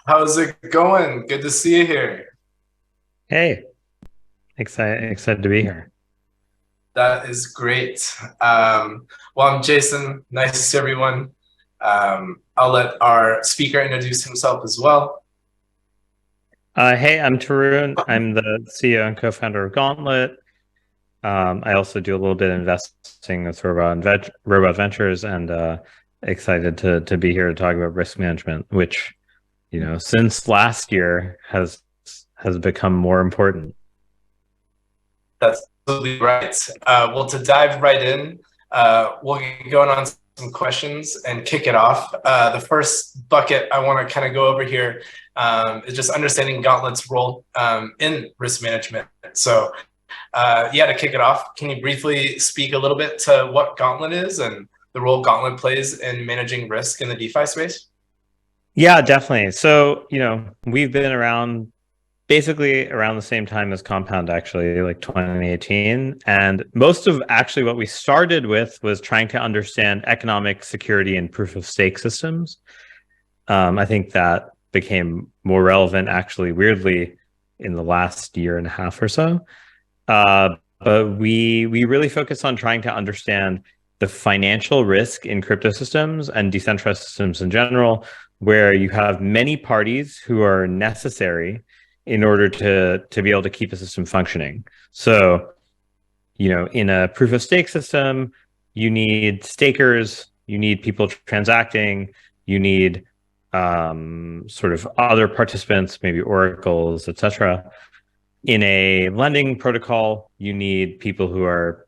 How's it going? Good to see you here. Hey, excited to be here. That is great. Well, I'm Jason. Nice to see everyone. I'll let our speaker introduce himself as well. Hey, I'm Tarun. I'm the CEO and co-founder of Gauntlet. I also do a little bit of investing with robot ventures, and excited to be here to talk about risk management, which since last year has become more important. That's absolutely right. Well, to dive right in, we'll get going on some questions and kick it off. The first bucket I want to kind of go over here is just understanding Gauntlet's role in risk management. So, yeah, to kick it off, can you briefly speak a little bit to what Gauntlet is and the role Gauntlet plays in managing risk in the DeFi space? Yeah, definitely. So, we've been around basically around the same time as Compound, actually, like 2018. And most of actually what we started with was trying to understand economic security and proof of stake systems. I think that became more relevant, actually, weirdly, in the last year and a half or so. But we really focus on trying to understand the financial risk in crypto systems and decentralized systems in general, where you have many parties who are necessary in order to be able to keep a system functioning. So, in a proof of stake system, you need stakers, you need people transacting, you need sort of other participants, maybe oracles, etc. In a lending protocol, you need people who are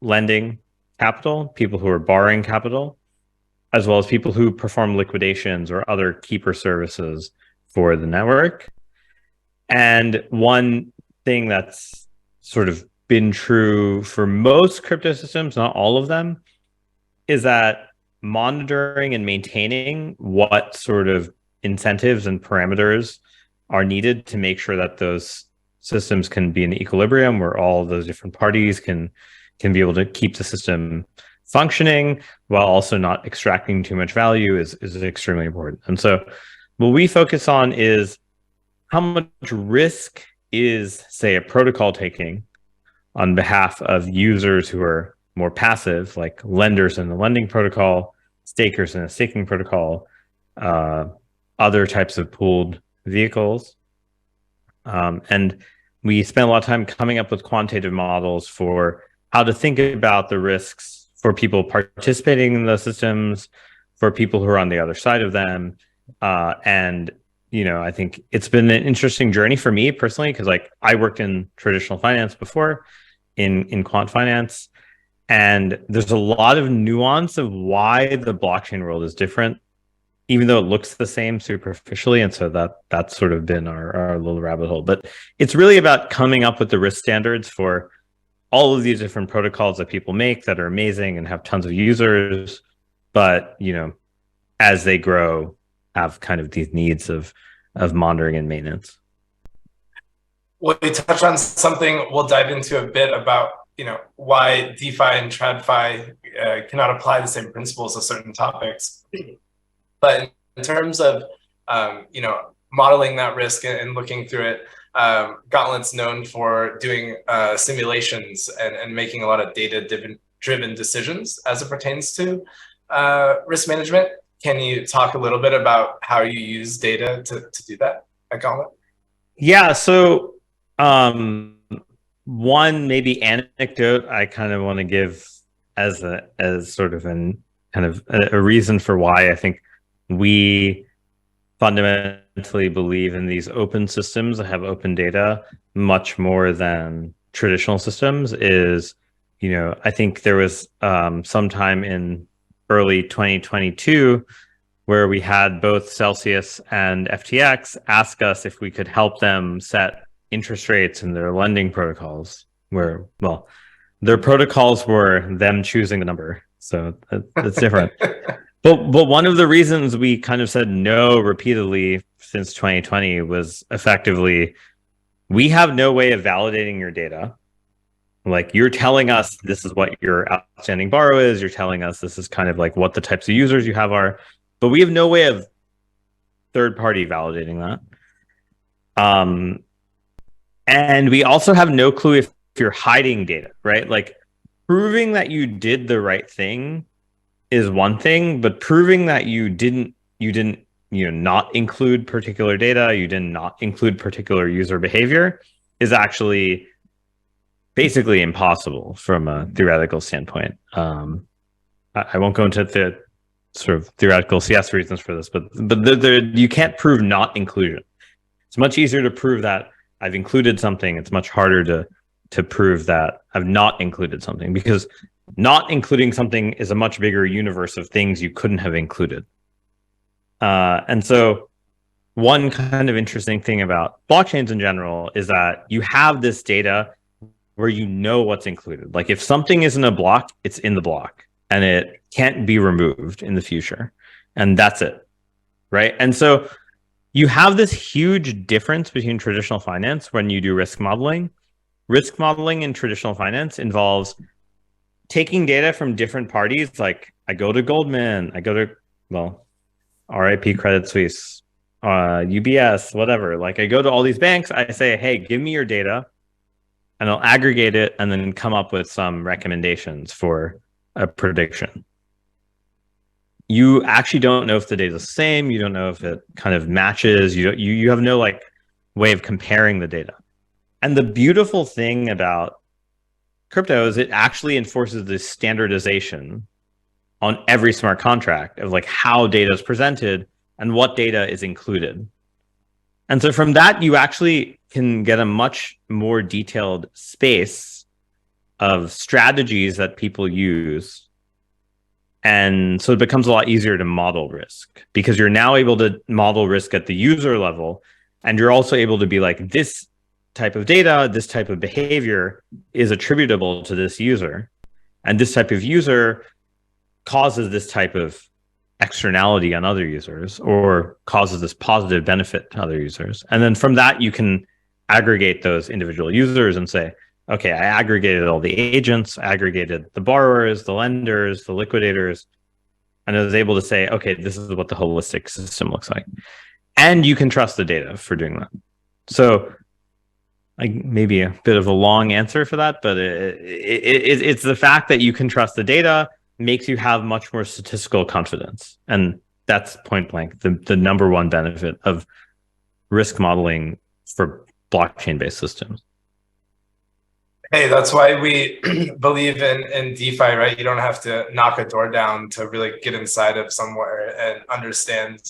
lending capital, people who are borrowing capital, as well as people who perform liquidations or other keeper services for the network. And one thing that's sort of been true for most crypto systems, not all of them, is that monitoring and maintaining what sort of incentives and parameters are needed to make sure that those systems can be in equilibrium, where all of those different parties can be able to keep the system functioning while also not extracting too much value is extremely important. And so what we focus on is how much risk is, say, a protocol taking on behalf of users who are more passive, like lenders in the lending protocol, stakers in a staking protocol, other types of pooled vehicles. And we spent a lot of time coming up with quantitative models for how to think about the risks for people participating in the systems, for people who are on the other side of them. And I think it's been an interesting journey for me personally, because like I worked in traditional finance before, in quant finance, and there's a lot of nuance of why the blockchain world is different, even though it looks the same superficially. And so that's sort of been our little rabbit hole. But it's really about coming up with the risk standards for all of these different protocols that people make that are amazing and have tons of users, but as they grow, have kind of these needs of monitoring and maintenance. Well, we touched on something we'll dive into a bit about, why DeFi and TradFi cannot apply the same principles to certain topics. But in terms of, modeling that risk and looking through it, Gauntlet's known for doing simulations and making a lot of data-driven decisions as it pertains to risk management. Can you talk a little bit about how you use data to do that at Gauntlet? Yeah. So one maybe anecdote I kind of want to give as sort of an kind of a reason for why I think we fundamentally believe in these open systems that have open data much more than traditional systems is, I think there was sometime in early 2022 where we had both Celsius and FTX ask us if we could help them set interest rates in their lending protocols, where, well, their protocols were them choosing the number. So that's different. But one of the reasons we kind of said no repeatedly since 2020 was effectively, we have no way of validating your data. Like, you're telling us this is what your outstanding borrow is. You're telling us this is kind of like what the types of users you have are, but we have no way of third party validating that. And we also have no clue if you're hiding data, right? Like proving that you did the right thing is one thing, but proving that you didn't, not include particular data, you did not include particular user behavior is actually basically impossible from a theoretical standpoint. I won't go into the sort of theoretical CS reasons for this, but you can't prove not inclusion. It's much easier to prove that I've included something. It's much harder to prove that I've not included something, because not including something is a much bigger universe of things you couldn't have included. And so one kind of interesting thing about blockchains in general is that you have this data where you know what's included. Like if something is in a block, it's in the block and it can't be removed in the future. And that's it, right? And so you have this huge difference between traditional finance when you do risk modeling. Risk modeling in traditional finance involves taking data from different parties. Like I go to Goldman, I go to, well, RIP Credit Suisse, UBS, whatever. Like I go to all these banks, I say, hey, give me your data, and I'll aggregate it and then come up with some recommendations for a prediction. You actually don't know if the data is the same. You don't know if it kind of matches. You have no like way of comparing the data. And the beautiful thing about crypto is it actually enforces this standardization on every smart contract of like how data is presented and what data is included. And so from that, you actually can get a much more detailed space of strategies that people use. And so it becomes a lot easier to model risk, because you're now able to model risk at the user level. And you're also able to be like, this type of data, this type of behavior is attributable to this user. And this type of user causes this type of externality on other users, or causes this positive benefit to other users. And then from that, you can aggregate those individual users and say, okay, I aggregated all the agents, aggregated the borrowers, the lenders, the liquidators, and I was able to say, okay, this is what the holistic system looks like. And you can trust the data for doing that. So maybe a bit of a long answer for that, but it's the fact that you can trust the data makes you have much more statistical confidence. And that's point blank, the number one benefit of risk modeling for blockchain-based systems. Hey, that's why we believe in DeFi, right? You don't have to knock a door down to really get inside of somewhere and understand,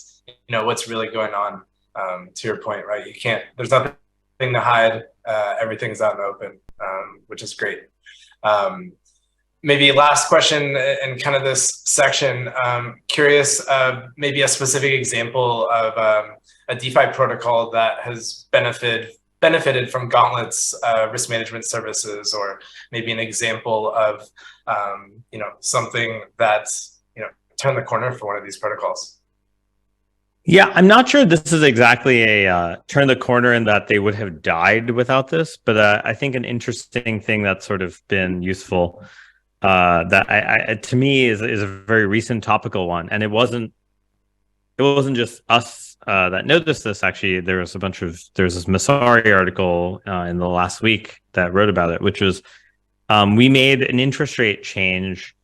what's really going on. To your point, right? You can't, there's nothing to hide. Everything's out in the open, which is great. Maybe last question in kind of this section. Curious, maybe a specific example of a DeFi protocol that has benefited from Gauntlet's risk management services, or maybe an example of something that's turned the corner for one of these protocols. Yeah, I'm not sure this is exactly a turn the corner in that they would have died without this, but I think an interesting thing that's sort of been useful that to me is a very recent topical one, and it wasn't just us that noticed this. Actually, there's this Masari article in the last week that wrote about it, which was we made an interest rate change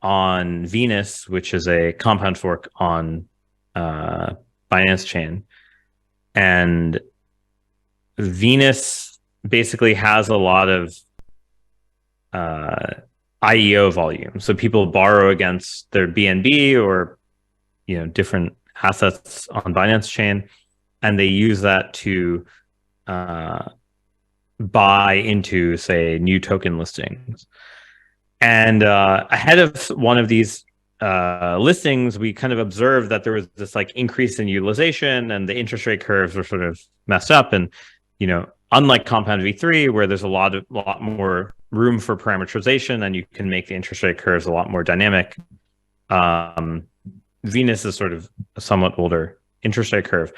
on Venus, which is a compound fork on Binance Chain, and Venus basically has a lot of IEO volume. So people borrow against their BNB or different assets on Binance Chain, and they use that to buy into, say, new token listings. And ahead of one of these listings, we kind of observed that there was this like increase in utilization, and the interest rate curves were sort of messed up. And unlike Compound V3, where there's a lot more room for parameterization and you can make the interest rate curves a lot more dynamic, Venus is sort of a somewhat older interest rate curve.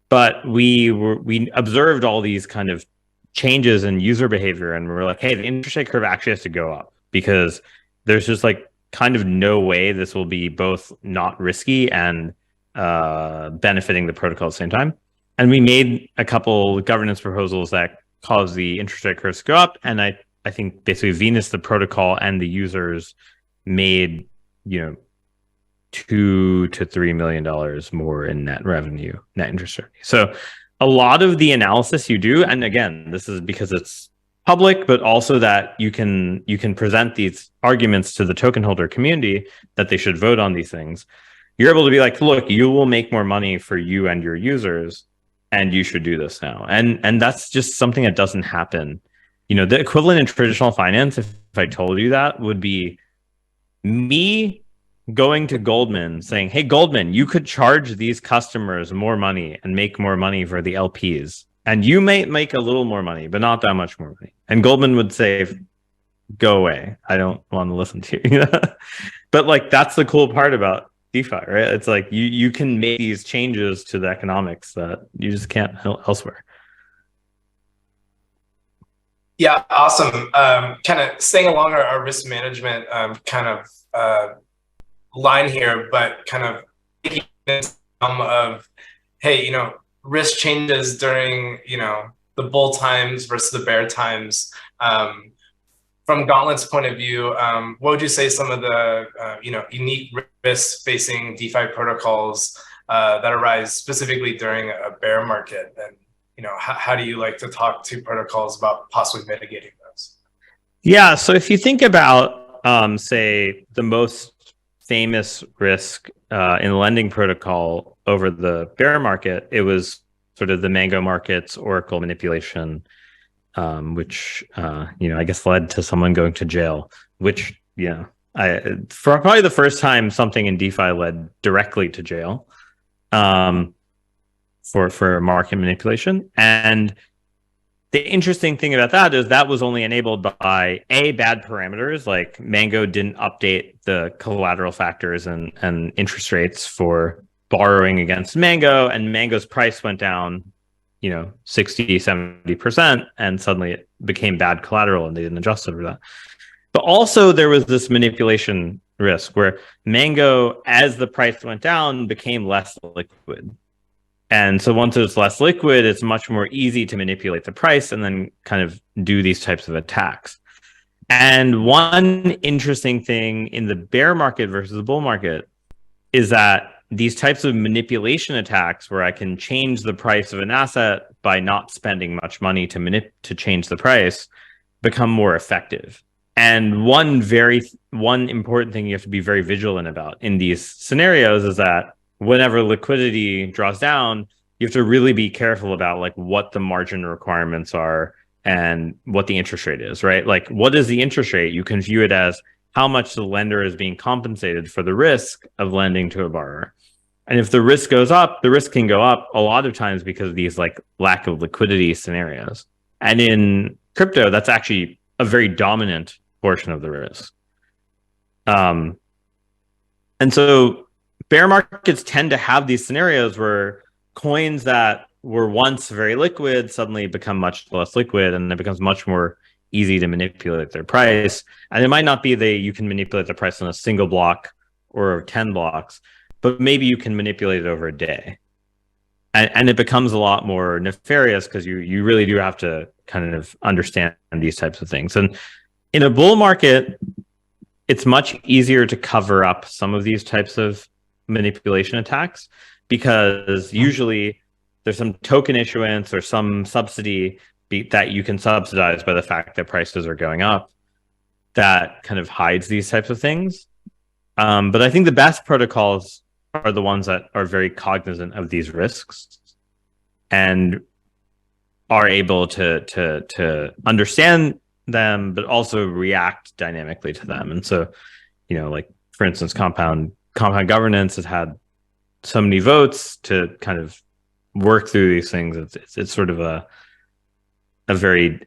But we observed all these kind of changes in user behavior, and we're like, hey, the interest rate curve actually has to go up, because there's just like kind of no way this will be both not risky and benefiting the protocol at the same time. And we made a couple governance proposals that caused the interest rate curves to go up. And I think basically Venus, the protocol, and the users made, $2 to $3 million more in net revenue, net interest revenue. So a lot of the analysis you do, and again, this is because it's public, but also that you can present these arguments to the token holder community that they should vote on these things. You're able to be like, look, you will make more money for you and your users, and you should do this now. And that's just something that doesn't happen. The equivalent in traditional finance, if I told you that, would be me going to Goldman saying, hey, Goldman, you could charge these customers more money and make more money for the LPs. And you may make a little more money, but not that much more money. And Goldman would say, go away. I don't want to listen to you. But like, that's the cool part about DeFi, right? It's like you can make these changes to the economics that you just can't elsewhere. Yeah, awesome. Kind of staying along our risk management line here, but kind of taking of, hey, risk changes during, the bull times versus the bear times. From Gauntlet's point of view, what would you say some of the, unique risks facing DeFi protocols that arise specifically during a bear market? And, how do you like to talk to protocols about possibly mitigating those? Yeah, so if you think about, say, the most famous risk in the lending protocol over the bear market, it was sort of the Mango markets, Oracle manipulation, which I guess led to someone going to jail. Which for probably the first time, something in DeFi led directly to jail for market manipulation. And the interesting thing about that is that was only enabled by bad parameters, like Mango didn't update the collateral factors and interest rates for borrowing against Mango, and Mango's price went down 60-70%, and suddenly it became bad collateral and they didn't adjust it for that. But also there was this manipulation risk where Mango, as the price went down, became less liquid. And so once it's less liquid, it's much more easy to manipulate the price and then kind of do these types of attacks. And one interesting thing in the bear market versus the bull market is that these types of manipulation attacks, where I can change the price of an asset by not spending much money to change the price, become more effective. And one important thing you have to be very vigilant about in these scenarios is that whenever liquidity draws down, you have to really be careful about like what the margin requirements are and what the interest rate is, right? Like, what is the interest rate? You can view it as how much the lender is being compensated for the risk of lending to a borrower. And if the risk goes up, the risk can go up a lot of times because of these like lack of liquidity scenarios. And in crypto, that's actually a very dominant portion of the risk. And so bear markets tend to have these scenarios where coins that were once very liquid suddenly become much less liquid, and it becomes much more easy to manipulate their price. And it might not be that you can manipulate the price on a single block or 10 blocks, but maybe you can manipulate it over a day. And it becomes a lot more nefarious because you really do have to kind of understand these types of things. And in a bull market, it's much easier to cover up some of these types of manipulation attacks because usually there's some token issuance or some subsidy that you can subsidize by the fact that prices are going up that kind of hides these types of things. But I think the best protocols are the ones that are very cognizant of these risks and are able to understand them, but also react dynamically to them. And so, like for instance, compound governance has had so many votes to kind of work through these things. It's sort of a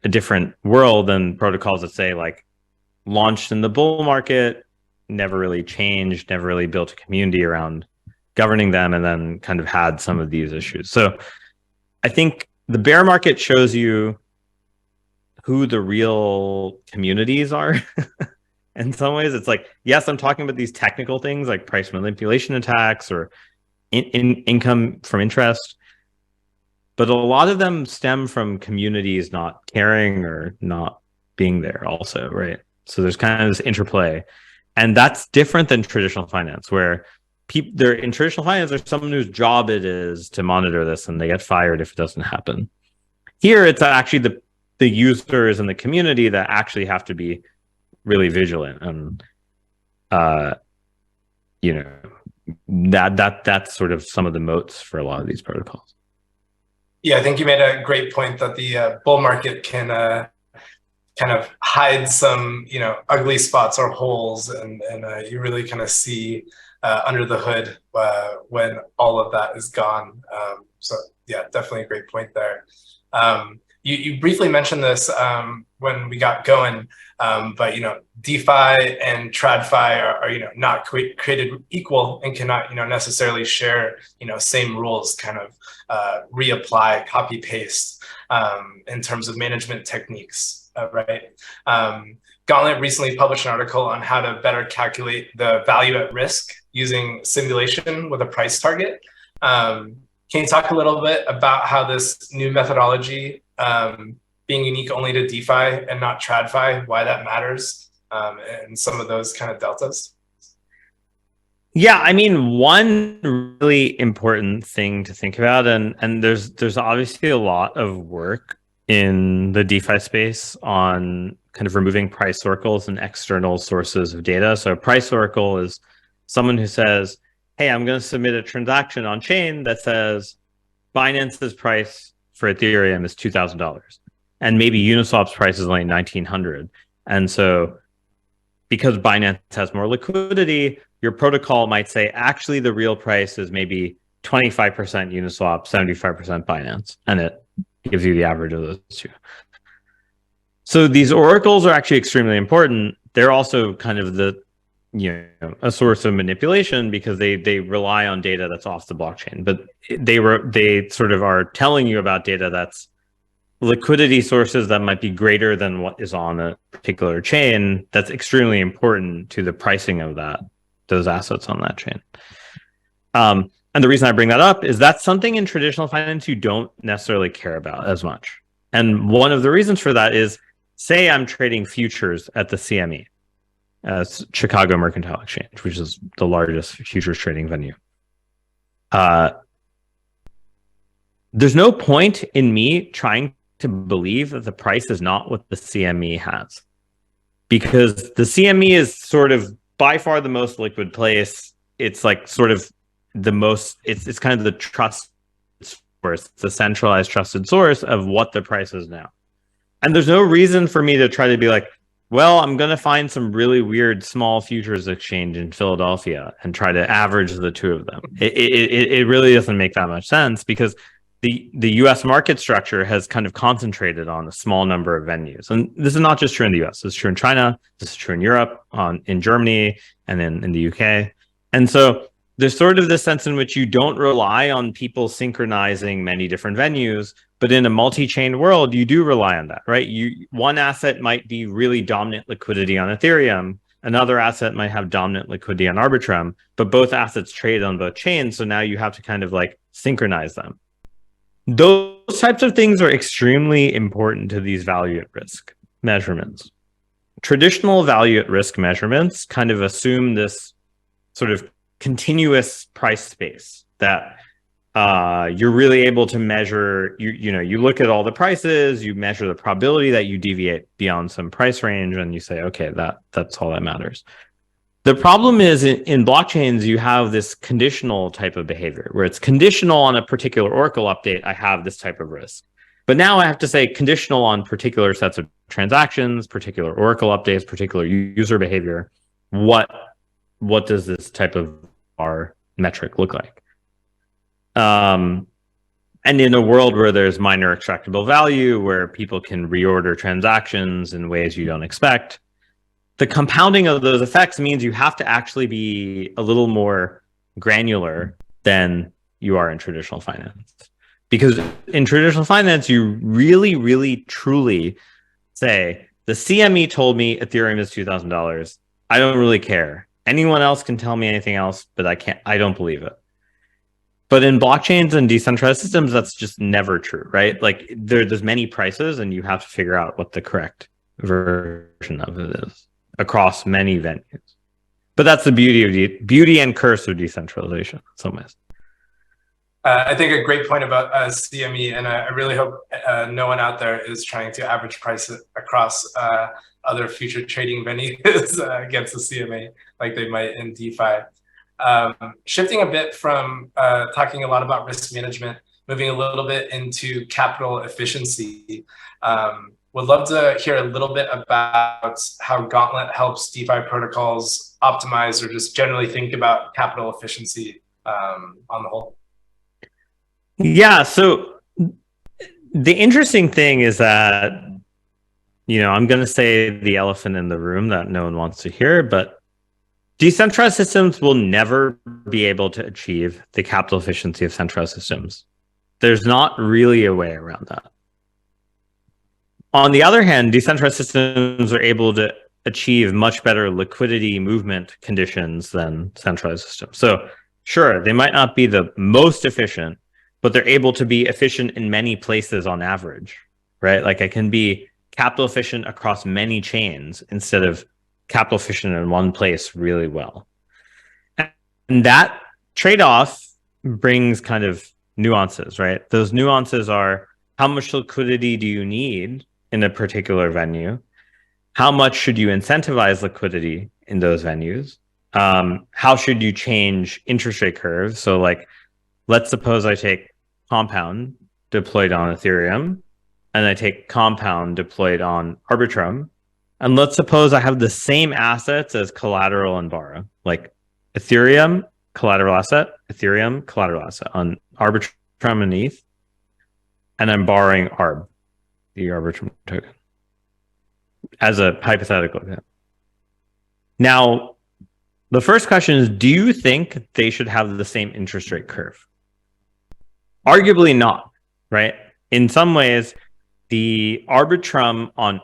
different world than protocols that say like launched in the bull market, never really changed, never really built a community around governing them, and then kind of had some of these issues. So I think the bear market shows you who the real communities are. In some ways, it's like, yes, I'm talking about these technical things like price manipulation attacks or income from interest, but a lot of them stem from communities not caring or not being there also, right? So there's kind of this interplay, and that's different than traditional finance, where they're in traditional finance, there's someone whose job it is to monitor this, and they get fired if it doesn't happen. Here, it's actually the users and the community that actually have to be really vigilant, and that's sort of some of the moats for a lot of these protocols. Yeah, I think you made a great point that the bull market can kind of hide some, ugly spots or holes, and you really kind of see under the hood when all of that is gone. So yeah, definitely a great point there. You briefly mentioned this when we got going, but DeFi and TradFi are not created equal and cannot necessarily share same rules, kind of reapply, copy paste in terms of management techniques, right? Gauntlet recently published an article on how to better calculate the value at risk using simulation with a price target. Can you talk a little bit about how this new methodology, being unique only to DeFi and not TradFi, why that matters, and some of those kind of deltas? Yeah, I mean, one really important thing to think about, and there's obviously a lot of work in the DeFi space on kind of removing price oracles and external sources of data. So a price oracle is someone who says, hey, I'm going to submit a transaction on chain that says Binance's price for Ethereum is $2,000, and maybe Uniswap's price is only $1,900. And so because Binance has more liquidity, your protocol might say, actually, the real price is maybe 25% Uniswap, 75% Binance, and it gives you the average of those two. So these oracles are actually extremely important. They're also kind of a source of manipulation because they rely on data that's off the blockchain, but they sort of are telling you about data that's liquidity sources that might be greater than what is on a particular chain. That's extremely important to the pricing of those assets on that chain. And the reason I bring that up is that's something in traditional finance you don't necessarily care about as much. And one of the reasons for that is, say I'm trading futures at the CME, Chicago Mercantile Exchange, which is the largest futures trading venue. There's no point in me trying to believe that the price is not what the CME has, because the CME is sort of by far the most liquid place. It's like sort of the most, it's kind of the trust source, the centralized trusted source of what the price is now. And there's no reason for me to try to be like, well, I'm going to find some really weird small futures exchange in Philadelphia and try to average the two of them. It really doesn't make that much sense, because the US market structure has kind of concentrated on a small number of venues. And this is not just true in the US, it's true in China, this is true in Europe, in Germany, and in the UK. And so there's sort of this sense in which you don't rely on people synchronizing many different venues, but in a multi-chain world, you do rely on that, right? One asset might be really dominant liquidity on Ethereum, another asset might have dominant liquidity on Arbitrum, but both assets trade on both chains, so now you have to kind of like synchronize them. Those types of things are extremely important to these value at risk measurements. Traditional value at risk measurements kind of assume this sort of continuous price space that you're really able to measure. You look at all the prices, you measure the probability that you deviate beyond some price range, and you say, okay, that's all that matters. The problem is in blockchains, you have this conditional type of behavior where it's conditional on a particular Oracle update. I have this type of risk, but now I have to say conditional on particular sets of transactions, particular Oracle updates, particular user behavior. What does this type of R metric look like? And in a world where there's minor extractable value, where people can reorder transactions in ways you don't expect, the compounding of those effects means you have to actually be a little more granular than you are in traditional finance. Because in traditional finance, you really, really, truly say, the CME told me Ethereum is $2,000. I don't really care. Anyone else can tell me anything else, but I don't believe it. But in blockchains and decentralized systems, that's just never true, right? Like there's many prices and you have to figure out what the correct version of it is across many venues. But that's the beauty and curse of decentralization in some ways. I think a great point about CME, and I really hope no one out there is trying to average price it across other future trading venues against the CMA like they might in DeFi. Shifting a bit from talking a lot about risk management, moving a little bit into capital efficiency. Would love to hear a little bit about how Gauntlet helps DeFi protocols optimize or just generally think about capital efficiency on the whole. Yeah, so the interesting thing is that, I'm going to say the elephant in the room that no one wants to hear, but decentralized systems will never be able to achieve the capital efficiency of centralized systems. There's not really a way around that. On the other hand, decentralized systems are able to achieve much better liquidity movement conditions than centralized systems. So sure, they might not be the most efficient, but they're able to be efficient in many places on average, right? Like I can be capital efficient across many chains instead of capital efficient in one place really well. And that trade-off brings kind of nuances, right? Those nuances are how much liquidity do you need in a particular venue? How much should you incentivize liquidity in those venues? How should you change interest rate curves? So like, let's suppose I take Compound deployed on Ethereum, and I take Compound deployed on Arbitrum. And let's suppose I have the same assets as collateral and borrow, like Ethereum, collateral asset, Ethereum, collateral asset on Arbitrum and ETH. And I'm borrowing ARB, the Arbitrum token, as a hypothetical example. Now, the first question is, do you think they should have the same interest rate curve? Arguably not, right? In some ways, the Arbitrum on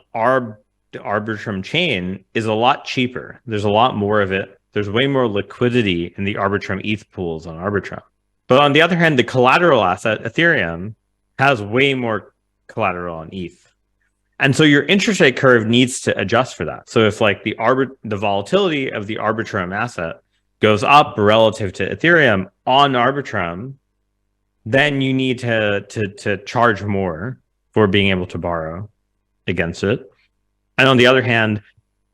the Arbitrum chain is a lot cheaper. There's a lot more of it. There's way more liquidity in the Arbitrum ETH pools on Arbitrum. But on the other hand, the collateral asset, Ethereum, has way more collateral on ETH. And so your interest rate curve needs to adjust for that. So if like the volatility of the Arbitrum asset goes up relative to Ethereum on Arbitrum, then you need to charge more for being able to borrow against it. And on the other hand,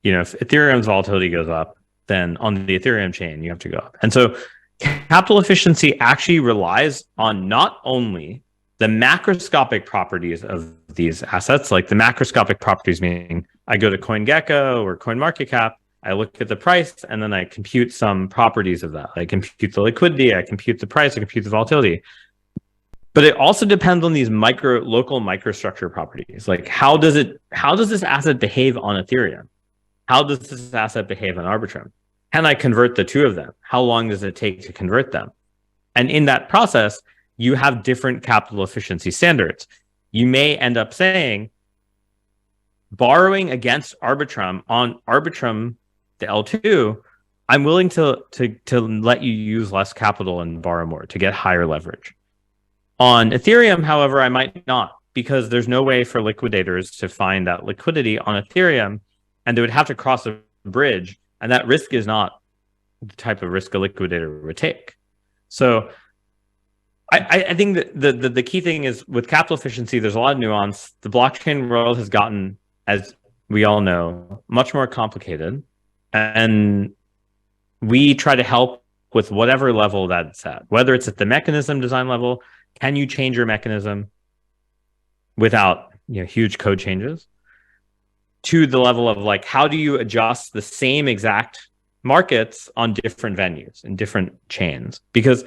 if Ethereum's volatility goes up, then on the Ethereum chain, you have to go up. And so capital efficiency actually relies on not only the macroscopic properties of these assets, like the macroscopic properties, meaning I go to CoinGecko or CoinMarketCap, I look at the price, and then I compute some properties of that. I compute the liquidity, I compute the price, I compute the volatility. But it also depends on these local microstructure properties. Like how does this asset behave on Ethereum? How does this asset behave on Arbitrum? Can I convert the two of them? How long does it take to convert them? And in that process, you have different capital efficiency standards. You may end up saying, borrowing against Arbitrum on Arbitrum, the L2, I'm willing to let you use less capital and borrow more to get higher leverage. On Ethereum, however, I might not, because there's no way for liquidators to find that liquidity on Ethereum, and they would have to cross a bridge, and that risk is not the type of risk a liquidator would take. So I think that the key thing is with capital efficiency, there's a lot of nuance. The blockchain world has gotten, as we all know, much more complicated, and we try to help with whatever level that's at, whether it's at the mechanism design level. Can you change your mechanism without huge code changes? To the level of like, how do you adjust the same exact markets on different venues and different chains? Because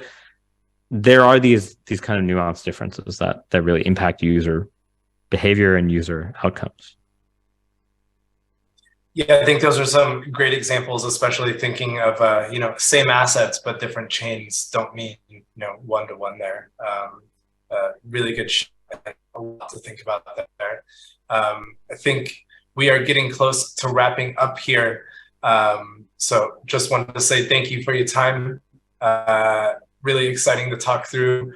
there are these kind of nuanced differences that really impact user behavior and user outcomes. Yeah, I think those are some great examples, especially thinking of same assets but different chains don't mean one-to-one there. Really good, a lot to think about there. I think we are getting close to wrapping up here, so just wanted to say thank you for your time. really exciting to talk through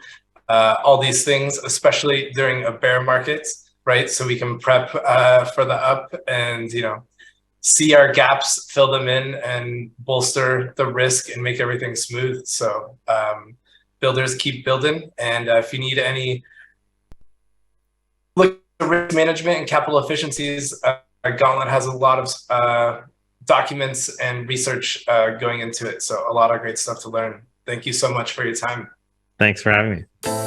all these things, especially during a bear market, right? So we can prep for the up and, see our gaps, fill them in, and bolster the risk and make everything smooth. So builders keep building. And if you need any look at risk management and capital efficiencies, Gauntlet has a lot of documents and research going into it. So a lot of great stuff to learn. Thank you so much for your time. Thanks for having me.